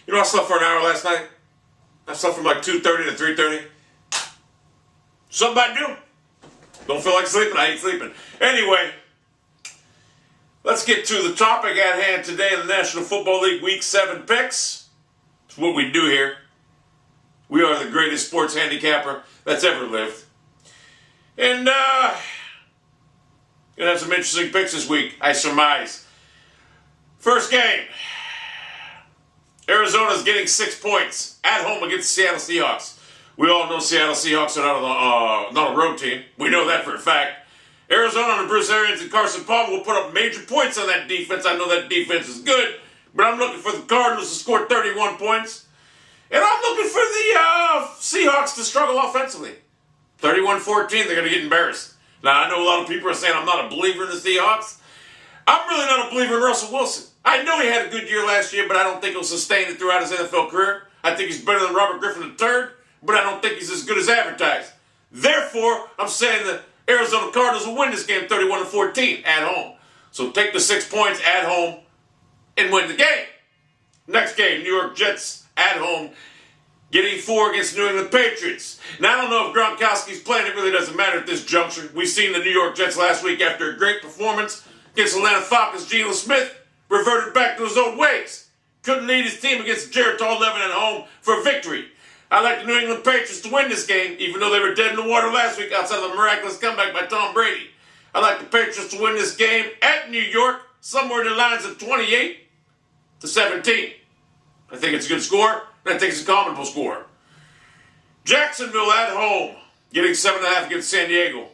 You know, I slept for an hour last night. I slept from like 2:30 to 3:30. Something I do. Don't feel like sleeping, I ain't sleeping. Anyway, let's get to the topic at hand today in the National Football League Week 7 picks. It's what we do here. We are the greatest sports handicapper that's ever lived. And, gonna have some interesting picks this week, I surmise. First game. Arizona's getting 6 points at home against the Seattle Seahawks. We all know Seattle Seahawks are not a road team. We know that for a fact. Arizona under Bruce Arians and Carson Palmer will put up major points on that defense. I know that defense is good, but I'm looking for the Cardinals to score 31 points. And I'm looking for the Seahawks to struggle offensively. 31-14, they're going to get embarrassed. Now, I know a lot of people are saying I'm not a believer in the Seahawks. I'm really not a believer in Russell Wilson. I know he had a good year last year, but I don't think he'll sustain it throughout his NFL career. I think he's better than Robert Griffin III, but I don't think he's as good as advertised. Therefore, I'm saying the Arizona Cardinals will win this game 31-14 at home. So take the 6 points at home and win the game. Next game, New York Jets at home, getting 4 against New England Patriots. Now, I don't know if Gronkowski's playing. It really doesn't matter at this juncture. We've seen the New York Jets last week after a great performance against Atlanta Falcons. Geno Smith reverted back to his old ways. Couldn't lead his team against Jared Tall-Levin at home for a victory. I like the New England Patriots to win this game, even though they were dead in the water last week outside of a miraculous comeback by Tom Brady. I like the Patriots to win this game at New York, somewhere in the lines of 28-17. I think it's a good score, and I think it's a comfortable score. Jacksonville at home, getting 7.5 against San Diego.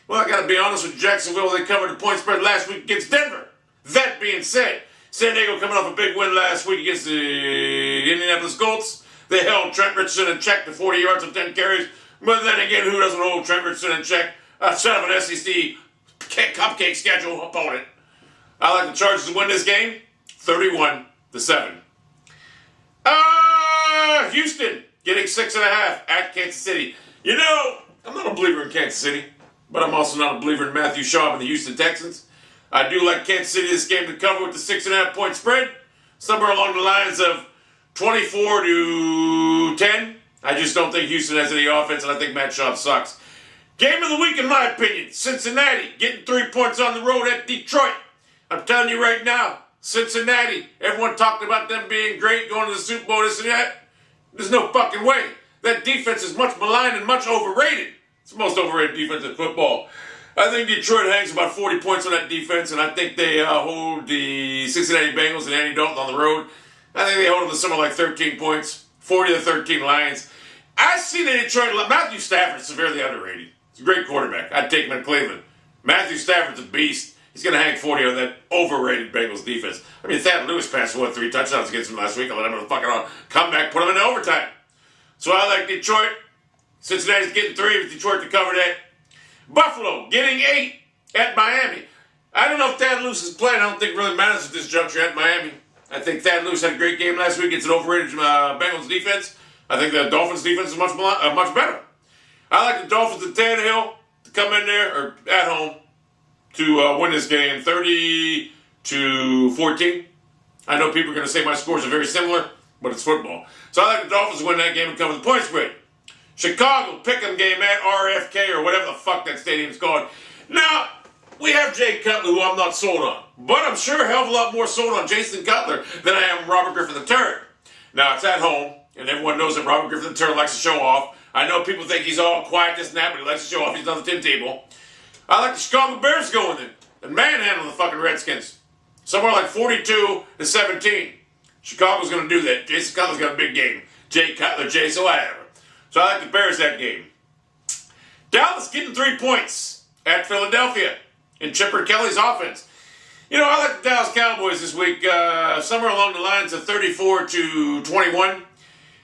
Well, I got to be honest with Jacksonville. They covered the point spread last week against Denver. That being said, San Diego coming off a big win last week against the Indianapolis Colts. They held Trent Richardson in check to 40 yards and 10 carries. But then again, who doesn't hold Trent Richardson in check? Son of an SEC cupcake schedule opponent. I like the Chargers to win this game, 31-7. Houston getting 6.5 at Kansas City. You know, I'm not a believer in Kansas City, but I'm also not a believer in Matthew Schaub and the Houston Texans. I do like Kansas City this game to cover with the 6.5 point spread, somewhere along the lines of 24-10. I just don't think Houston has any offense, and I think Matt Schaub sucks. Game of the week, in my opinion, Cincinnati getting 3 points on the road at Detroit. I'm telling you right now, Cincinnati, everyone talked about them being great, going to the Super Bowl, this and that. There's no fucking way. That defense is much maligned and much overrated. It's the most overrated defense in football. I think Detroit hangs about 40 points on that defense, and I think they hold the Cincinnati Bengals and Andy Dalton on the road. I think they hold them to somewhere like 13 points, 40-13 Lions. I see the Detroit. Matthew Stafford's severely underrated. He's a great quarterback. I'd take him in Cleveland. Matthew Stafford's a beast. He's going to hang 40 on that overrated Bengals defense. I mean, Thad Lewis passed 3 touchdowns against him last week. I let him have a fucking comeback, put him into overtime. So I like Detroit. Cincinnati's getting 3 with Detroit to cover that. Buffalo getting 8 at Miami. I don't know if Thad Lewis is playing. I don't think it really matters at this juncture at Miami. I think Thad Lewis had a great game last week against an overrated Bengals defense. I think the Dolphins defense is much better. I like the Dolphins and Tannehill to come in there, or at home, to win this game 30-14. I know people are going to say my scores are very similar, but it's football. So I like the Dolphins to win that game and cover the point spread. Chicago Pick'em game at RFK, or whatever the fuck that stadium's called. Now, we have Jay Cutler, who I'm not sold on. But I'm sure a hell of a lot more sold on Jason Cutler than I am Robert Griffin III. Now, it's at home, and everyone knows that Robert Griffin III likes to show off. I know people think he's all quiet, this and that, but he likes to show off. He's on the Tim table. I like the Chicago Bears going in and manhandle the fucking Redskins. Somewhere like 42-17. Chicago's going to do that. Jason Cutler's got a big game. Jay Cutler, so whatever. So I like the Bears that game. Dallas getting 3 points at Philadelphia in Chipper Kelly's offense. You know, I like the Dallas Cowboys this week, somewhere along the lines of 34-21.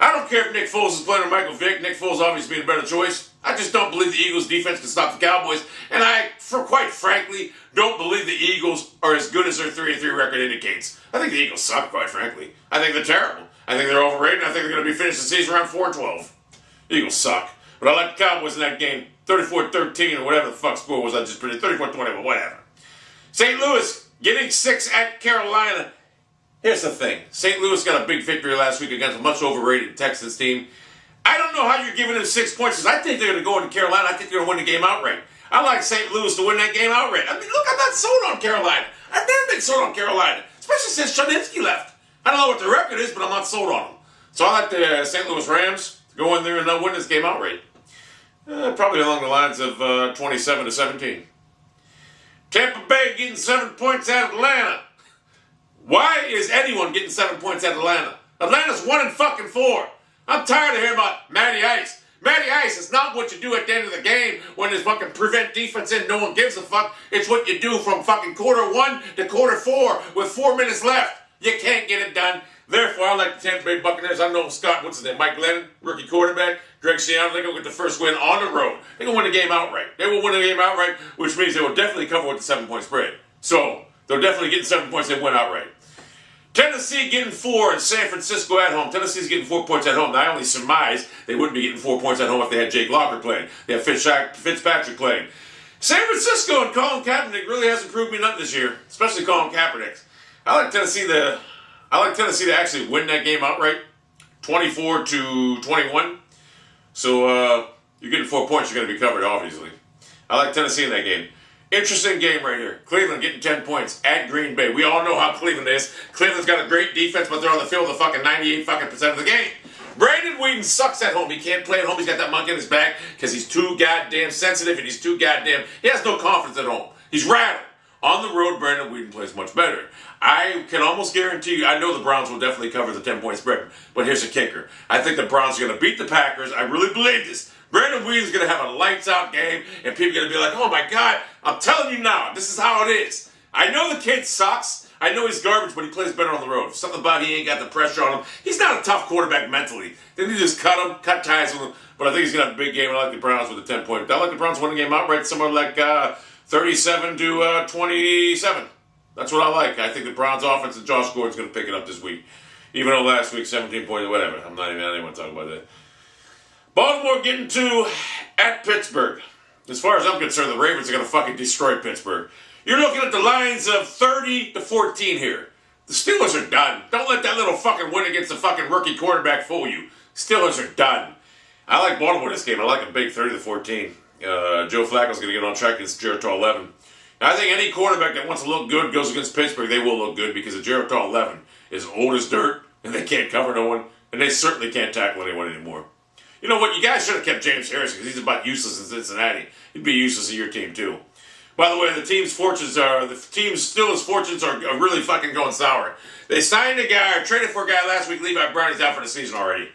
I don't care if Nick Foles is playing with Michael Vick. Nick Foles obviously being a better choice. I just don't believe the Eagles' defense can stop the Cowboys. And I, quite frankly, don't believe the Eagles are as good as their 3-3 record indicates. I think the Eagles suck, quite frankly. I think they're terrible. I think they're overrated, and I think they're going to be finishing the season around 4-12. The Eagles suck. But I like the Cowboys in that game. 34-13 or whatever the fuck score was I just predicted. 34-20, but whatever. St. Louis getting 6 at Carolina. Here's the thing. St. Louis got a big victory last week against a much overrated Texans team. I don't know how you're giving them 6 points, because I think they're going to go into Carolina. I think they're going to win the game outright. I like St. Louis to win that game outright. I mean, look, I'm not sold on Carolina. I've never been sold on Carolina, especially since Chudzinski left. I don't know what the record is, but I'm not sold on them. So I like the St. Louis Rams to go in there and win this game outright. Probably along the lines of 27-17. Tampa Bay getting 7 points at Atlanta. Why is anyone getting 7 points at Atlanta? Atlanta's 1-4. I'm tired of hearing about Matty Ice. Matty Ice is not what you do at the end of the game when there's fucking prevent defense in. No one gives a fuck. It's what you do from fucking quarter 1 to quarter 4 with 4 minutes left. You can't get it done. Therefore, I like the Tampa Bay Buccaneers. I know Scott, what's his name? Mike Glennon, rookie quarterback. Greg Schiano, they're going to get the first win on the road. They're going to win the game outright. They will win the game outright, which means they will definitely cover with the 7-point spread. So, they'll definitely get 7 points. They win outright. Tennessee getting 4 and San Francisco at home. Tennessee's getting 4 points at home. Now, I only surmise they wouldn't be getting 4 points at home if they had Jake Locker playing. They have Fitzpatrick playing. San Francisco and Colin Kaepernick really hasn't proved me nothing this year, especially Colin Kaepernick. I like Tennessee to actually win that game outright, 24-21. So you're getting 4 points. You're going to be covered, obviously. I like Tennessee in that game. Interesting game right here. Cleveland getting 10 points at Green Bay. We all know how Cleveland is. Cleveland's got a great defense, but they're on the field the fucking 98% of the game. Brandon Whedon sucks at home. He can't play at home. He's got that monkey in his back because he's too goddamn sensitive and he's too goddamn... He has no confidence at home. He's rattled. On the road, Brandon Whedon plays much better. I can almost guarantee you, I know the Browns will definitely cover the 10-point spread, but here's the kicker. I think the Browns are going to beat the Packers. I really believe this. Brandon Whedon's going to have a lights-out game, and people are going to be like, oh my God, I'm telling you now, this is how it is. I know the kid sucks. I know he's garbage, but he plays better on the road. Something about he ain't got the pressure on him. He's not a tough quarterback mentally. Then you just cut him, cut ties with him. But I think he's going to have a big game, and I like the Browns with the 10-point. I like the Browns winning the game outright, somewhere like 37-27. That's what I like. I think the Browns offense and Josh Gordon's going to pick it up this week. Even though last week, 17 points or whatever. I don't even want to talk about that. Baltimore getting 2 at Pittsburgh. As far as I'm concerned, the Ravens are going to fucking destroy Pittsburgh. You're looking at the lines of 30-14 here. The Steelers are done. Don't let that little fucking win against the fucking rookie quarterback fool you. Steelers are done. I like Baltimore this game. I like a big 30-14. Joe Flacco's going to get on track against Jericho 11. I think any quarterback that wants to look good goes against Pittsburgh. They will look good because the Jericho 11 is old as dirt, and they can't cover no one, and they certainly can't tackle anyone anymore. You know what? You guys should have kept James Harrison because he's about useless in Cincinnati. He'd be useless in your team too. By the way, the team's Steelers' fortunes are really fucking going sour. They signed a guy, or traded for a guy last week. Levi Browning's out for the season already.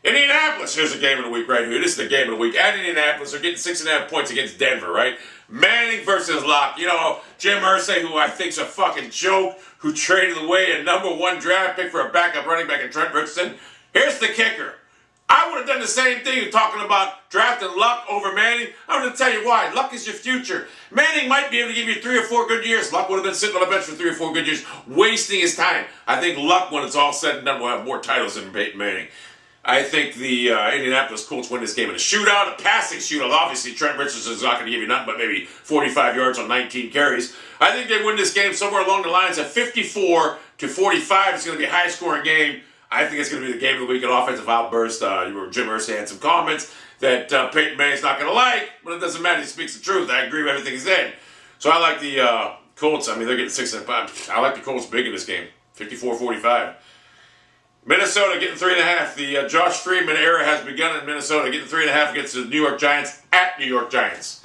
Indianapolis, here's the game of the week right here. This is the game of the week. At Indianapolis, they're getting 6.5 points against Denver, right? Manning versus Locke. You know, Jim Irsay, who I think's a fucking joke, who traded away a #1 draft pick for a backup running back in Trent Richardson. Here's the kicker. I would have done the same thing talking about drafting Luck over Manning. I'm going to tell you why. Luck is your future. Manning might be able to give you 3 or 4 good years. Luck would have been sitting on the bench for 3 or 4 good years, wasting his time. I think Luck, when it's all said and done, will have more titles than Peyton Manning. I think the Indianapolis Colts win this game in a shootout, a passing shootout. Obviously, Trent Richardson is not going to give you nothing but maybe 45 yards on 19 carries. I think they win this game somewhere along the lines of 54-45. It's going to be a high-scoring game. I think it's going to be the game of the week, an offensive outburst. Jim Irsay had some comments that Peyton Manning's not going to like, but it doesn't matter. He speaks the truth. I agree with everything he said. So I like the Colts. I mean, they're getting 6.5. I like the Colts big in this game, 54-45. Minnesota getting 3.5. The Josh Freeman era has begun in Minnesota, getting 3.5 against the New York Giants at New York Giants.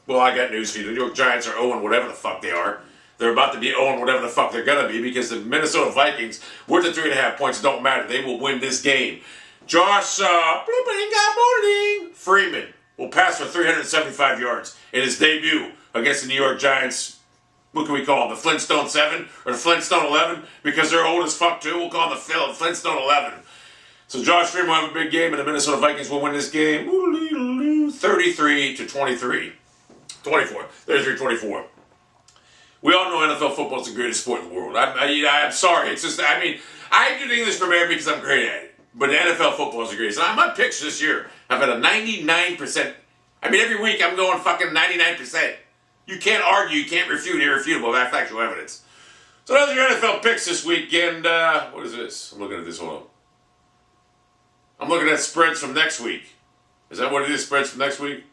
Well, I got news for you. The New York Giants are 0 whatever the fuck they are. They're about to be 0 whatever the fuck they're going to be because the Minnesota Vikings, with the 3.5 points, don't matter. They will win this game. Josh Freeman will pass for 375 yards in his debut against the New York Giants. What can we call them? The Flintstone 7 or the Flintstone 11? Because they're old as fuck too. We'll call them the Flintstone 11. So Josh Freeman will have a big game, and the Minnesota Vikings will win this game 33-23. 33-24. We all know NFL football is the greatest sport in the world. I'm sorry. It's just, I do English Premier because I'm great at it. But the NFL football is the greatest. And my picks this year, I've had a 99%. Every week I'm going fucking 99%. You can't argue, you can't refute irrefutable. That's factual evidence. So those are your NFL picks this weekend. What is this? I'm looking at this. Hold on. I'm looking at spreads from next week. Is that what it is? Spreads from next week?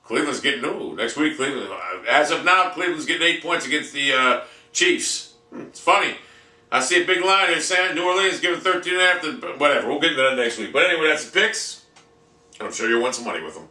Cleveland's getting next week. Cleveland, as of now, Cleveland's getting 8 points against the Chiefs. It's funny. I see a big line here saying New Orleans giving 13.5. Whatever. We'll get into that next week. But anyway, that's the picks. And I'm sure you'll win some money with them.